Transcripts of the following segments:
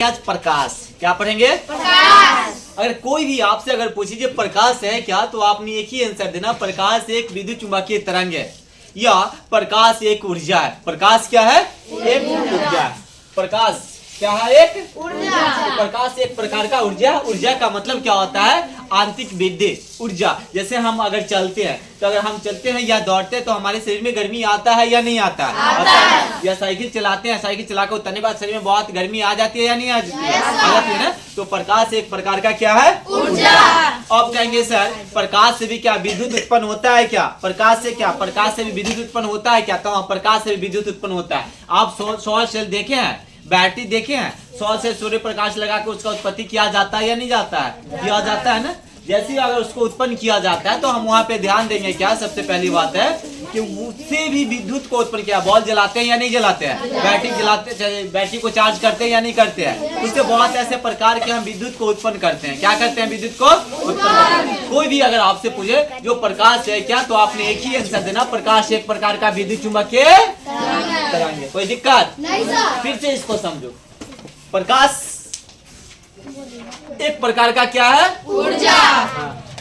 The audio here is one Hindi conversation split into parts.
आज प्रकाश क्या पढ़ेंगे? प्रकाश। अगर कोई भी आपसे अगर पूछिए प्रकाश है क्या, तो आपने एक ही आंसर देना, प्रकाश एक विद्युत चुंबकीय तरंग है या प्रकाश एक ऊर्जा है। प्रकाश क्या है? एक ऊर्जा। प्रकाश क्या है? एक ऊर्जा। प्रकाश एक प्रकार का ऊर्जा। ऊर्जा का मतलब क्या होता है? आंतरिक विद्युत ऊर्जा। जैसे हम अगर चलते हैं तो अगर हम चलते हैं या दौड़ते हैं तो हमारे शरीर में गर्मी आता है या नहीं आता है? आता है। या साइकिल चलाते हैं, साइकिल चलाकर उतरने के बाद शरीर में बहुत गर्मी आ जाती है या नहीं आ जाती है? आ जाती है ना। तो प्रकाश एक प्रकार का क्या है? ऊर्जा। आप कहेंगे सर प्रकाश से भी क्या विद्युत उत्पन्न होता है क्या? प्रकाश से क्या? प्रकाश से भी विद्युत उत्पन्न होता है क्या? तो हाँ, प्रकाश से भी विद्युत उत्पन्न होता है। आप सौर सेल देखे हैं, बैटरी देखे हैं? सौर से सूर्य प्रकाश लगा के उसका उत्पत्ति किया जाता है या नहीं जाता है? किया जाता है ना। जैसे अगर उसको उत्पन्न किया जाता है तो हम वहाँ पे ध्यान देंगे क्या? सबसे पहली बात है कि उससे भी विद्युत को उत्पन्न किया। बॉल जलाते हैं या नहीं जलाते हैं? बैटरी जलाते, बैटरी को चार्ज करते हैं या नहीं करते हैं? उससे बहुत ऐसे प्रकार के हम विद्युत को उत्पन्न करते हैं। क्या करते हैं? विद्युत को उत्पन्न करते हैं। कोई भी अगर आपसे पूछे जो प्रकाश है क्या, तो आपने एक ही आंसर देना, प्रकाश एक प्रकार का विद्युत चुंबकीय तरंग है। कोई दिक्कत नहीं सर। फिर से इसको समझो। प्रकाश एक प्रकार का क्या है? ऊर्जा।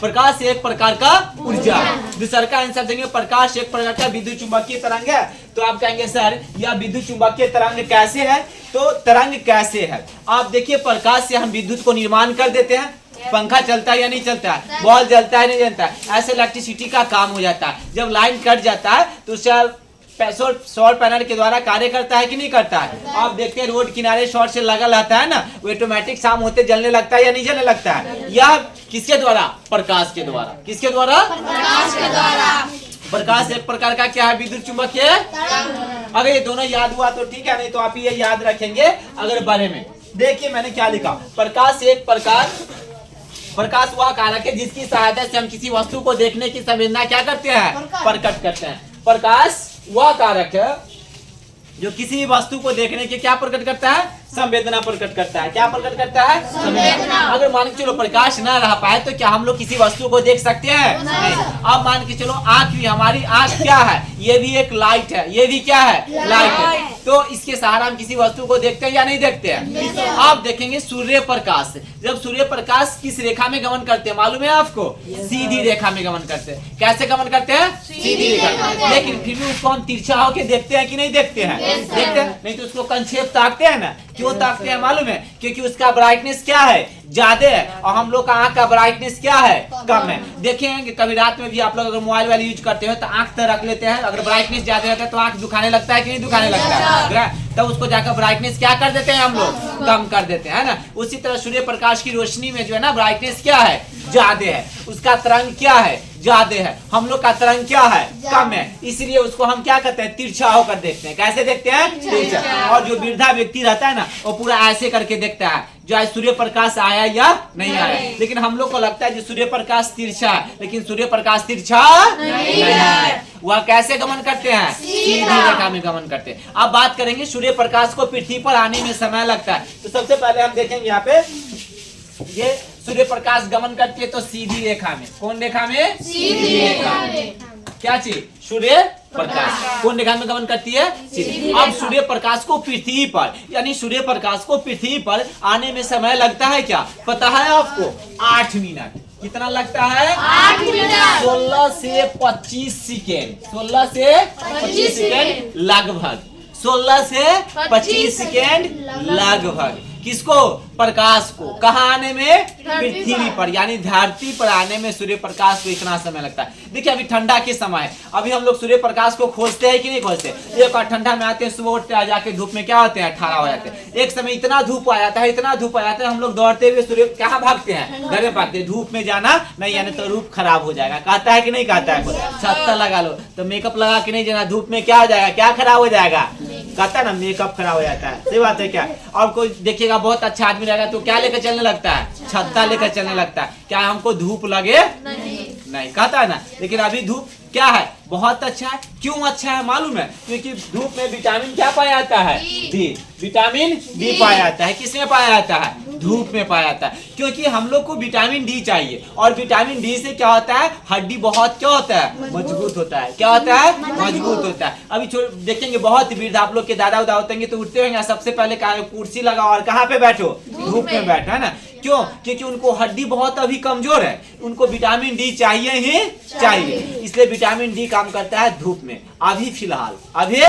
प्रकाश एक प्रकार का ऊर्जा। दूसरा का आंसर देंगे प्रकाश एक प्रकार का विद्युत चुंबकीय तरंग है। तो आप कहेंगे सर यह विद्युत चुंबकीय तरंग कैसे है? तो तरंग कैसे है? आप देखिए प्रकाश से हम विद्युत को निर्माण कर देते हैं। पंखा चलता है या नहीं चलता है? बॉल जलता है नहीं जलता है? ऐसे इलेक्ट्रिसिटी का काम हो जाता है। जब लाइन कट जाता है तो उससे सौर पैनल के द्वारा कार्य करता है कि नहीं करता है? आप देखते हैं रोड किनारे शॉर्ट से लगा रहता है ना, वो ऑटोमेटिक शाम होते जलने लगता है या नहीं जलने लगता है? यह किसके द्वारा? प्रकाश के द्वारा। किसके द्वारा? प्रकाश के द्वारा। प्रकाश एक प्रकार का क्या है? विद्युत चुंबकीय। अगर ये दोनों याद हुआ तो ठीक है, नहीं तो आप ये याद रखेंगे अगर बारे में। देखिए मैंने क्या लिखा, प्रकाश एक प्रकाश वह कारक है जिसकी सहायता से हम किसी वस्तु को देखने की संवेदना क्या करते हैं? प्रकट करते हैं। प्रकाश वह कारक है जो किसी भी वस्तु को देखने के क्या प्रकट करता है? संवेदना प्रकट करता है। क्या प्रकट करता है? संवेदना। अगर मान के चलो प्रकाश ना रह पाए तो क्या हम लोग किसी वस्तु को देख सकते हैं? नहीं। अब मान के चलो आंख भी, हमारी आंख क्या है? ये भी एक लाइट है। ये भी क्या है? लाइट है। तो इसके सहारा हम किसी वस्तु को देखते हैं या नहीं देखते हैं? आप देखेंगे सूर्य प्रकाश, जब सूर्य प्रकाश किस रेखा में गमन करते हैं मालूम है आपको? सीधी रेखा में गमन करते हैं। कैसे गमन करते हैं? सीधी रेखा। लेकिन फिर भी उसको हम तिरछा होके देखते हैं कि नहीं देखते हैं? देखते हैं। नहीं तो उसको कंक्षेप ताकते हैं ना। क्यों ताकते हैं मालूम है? क्योंकि उसका ब्राइटनेस क्या है? ज्यादा है, और हम लोग का आंख का ब्राइटनेस क्या है? कम है। देखेंगे कभी रात में भी आप लोग अगर मोबाइल वाले यूज करते हो तो आंख तक रख लेते हैं। अगर ब्राइटनेस ज्यादा रहता है तो आंख दुखाने लगता है कि नहीं दुखाने लगता है? तब उसको जाकर ब्राइटनेस क्या कर देते हैं हम लोग? कम कर देते हैं ना। उसी तरह सूर्य प्रकाश की रोशनी में जो है ना ब्राइटनेस क्या है? ज्यादा है। उसका तरंग क्या है? ज्यादा है। हम लोग का तरंग क्या है? कम है। इसलिए उसको हम क्या करते हैं? तिरछा होकर देखते हैं। कैसे देखते हैं? तिरछा। और जो वृद्धा व्यक्ति रहता है ना वो पूरा ऐसे करके देखता है जो आज सूर्य प्रकाश आया या नहीं आया। लेकिन हम लोग को लगता है जो सूर्य प्रकाश तिरछा है, लेकिन सूर्य प्रकाश तिरछा नहीं है। वह कैसे गमन करते हैं? सीधी रेखा में गमन करते हैं। अब बात करेंगे सूर्य प्रकाश को पृथ्वी पर आने में समय लगता है। तो सबसे पहले हम देखेंगे यहाँ पे ये सूर्य प्रकाश गमन करती है तो सीधी रेखा में। कौन रेखा में? सीधी रेखा में। क्या चीज? सूर्य प्रकाश कौन रेखा में गमन करती है? सीधी। अब सूर्य प्रकाश को पृथ्वी पर, यानी सूर्य प्रकाश को पृथ्वी पर आने में समय लगता है क्या पता है आपको? 8 मिनट। कितना लगता है? 8 मिनट। 16 से 25 सेकेंड। 16 से 25 सेकेंड लगभग। 16 से 25 सेकेंड लगभग। किसको? प्रकाश को। कहाँ आने में? पृथ्वी पर, यानी धरती पर आने में सूर्य प्रकाश को इतना समय लगता है। देखिए अभी ठंडा के समय है, अभी हम लोग सूर्य प्रकाश को खोजते हैं कि नहीं खोजते? एक बार ठंडा में आते हैं, सुबह उठते हैं, जाके धूप में क्या होते हैं? ठहरा हो जाते हैं। एक समय इतना धूप आ जाता है, इतना धूप आ जाता है, हम लोग दौड़ते हुए सूर्य कहाँ भागते हैं? घर में भागते हैं। धूप में जाना नहीं, यानी तो रूप खराब हो जाएगा। कहता है कि नहीं कहता है? छत्ता लगा लो, तो मेकअप लगा के नहीं जाना, धूप में क्या हो जाएगा? क्या खराब हो जाएगा? कहता है ना मेकअप खराब हो जाता है। सही बात है क्या? और कोई देखिएगा बहुत अच्छा आदमी रहेगा तो क्या लेकर चलने लगता है? छत्ता लेकर चलने लगता है। क्या हमको धूप लगे? नहीं कहता है ना। लेकिन अभी धूप क्या है, बहुत अच्छा है। क्यों अच्छा है मालूम है? क्योंकि धूप में विटामिन क्या पाया जाता है? डी। विटामिन डी पाया जाता है। किसमें पाया जाता है? धूप में पाया जाता है। क्योंकि हम लोग को विटामिन डी चाहिए, और विटामिन डी से क्या होता है? हड्डी बहुत क्या होता है? मजबूत होता है। क्या होता है? मजबूत होता है। अभी देखेंगे बहुत वृद्ध आप लोग के दादा उदा होते हैं तो उठते होंगे, सबसे पहले कुर्सी लगाओ और कहाँ पे बैठो? धूप में बैठो, है ना? क्यों? क्योंकि उनको हड्डी बहुत अभी कमजोर है, उनको विटामिन डी चाहिए ही चाहिए। इसलिए विटामिन डी काम करता है धूप में। अभी फिलहाल अभी